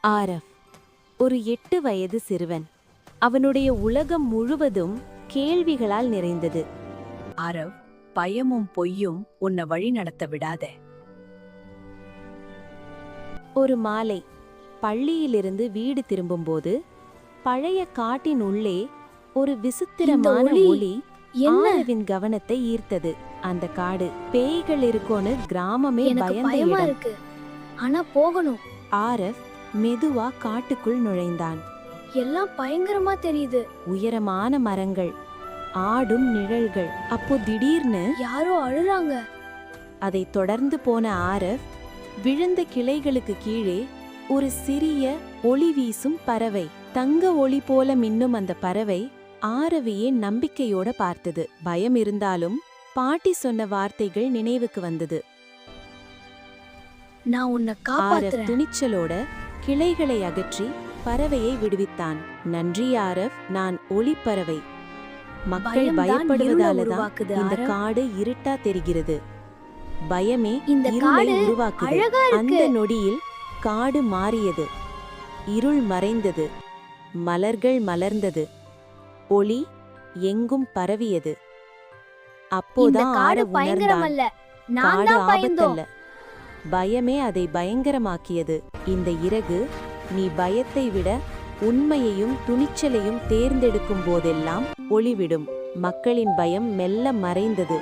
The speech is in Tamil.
ஆரவ் ஒரு 8 வயது சிறுவன். அவனுடைய உலகம் முழுவதும் கேள்விகளால் நிறைந்தது. ஆரவ், பயமும் பொய்யும் உன்னை வழி நடத்த விடாத. ஒரு மாலை பள்ளியிலிருந்து வீடு திரும்பும்போது பழைய காட்டின் உள்ளே ஒரு விசித்திரமான ஒளி ஆரவின் கவனத்தை ஈர்த்தது. அந்த காடு பேய்கள் இருக்கோன்னு கிராமமே பயந்த இடம். ஆனா போகணும். ஆரவ் மெதுவா காட்டுக்குள் நுழைந்தான். எல்லாம் பயங்கரமா தெரியுது. உயரமான மரங்கள், ஆடும் நிழல்கள். அப்போ திடீர்னு யாரோ அழுறாங்க. அதை தொடர்ந்து போன ஆரவ் விழுந்த கிளைகளுக்கு கீழே ஒரு சிறிய ஒளி வீசும் பறவை, தங்க ஒளி போல மின்னும் அந்த பறவை ஆரவியே நம்பிக்கையோட பார்த்தது. பயம் இருந்தாலும் பாட்டி சொன்ன வார்த்தைகள் நினைவுக்கு வந்தது. நான் உன்னை ஆரவ் காப்பாத்துறேன். துணிச்சலோட கிளைகளை அகற்றி பறவையை விடுவித்தான். நன்றி ஆரவ், நான் ஒளிப்பறவை. மக்கள் பயப்படுவதாலதான் இந்த காடு இருட்டா தெரிகிறது. பயமே இருளை உருவாக்குது. அந்த நொடியில் காடு மாறியது. இருள் மறைந்தது. மலர்கள் மலர்ந்தது. ஒளி எங்கும் பரவியது. அப்போதான் ஆரவ் உணர்ந்தான், காடு ஆபத்தல்ல, பயமே அதை பயங்கரமாக்கியது. இந்த இறகு, நீ பயத்தை விட உண்மையையும் துணிச்சலையும் தேர்ந்தெடுக்கும் போதெல்லாம் ஒளிவிடும். மக்களின் பயம் மெல்ல மறைந்தது.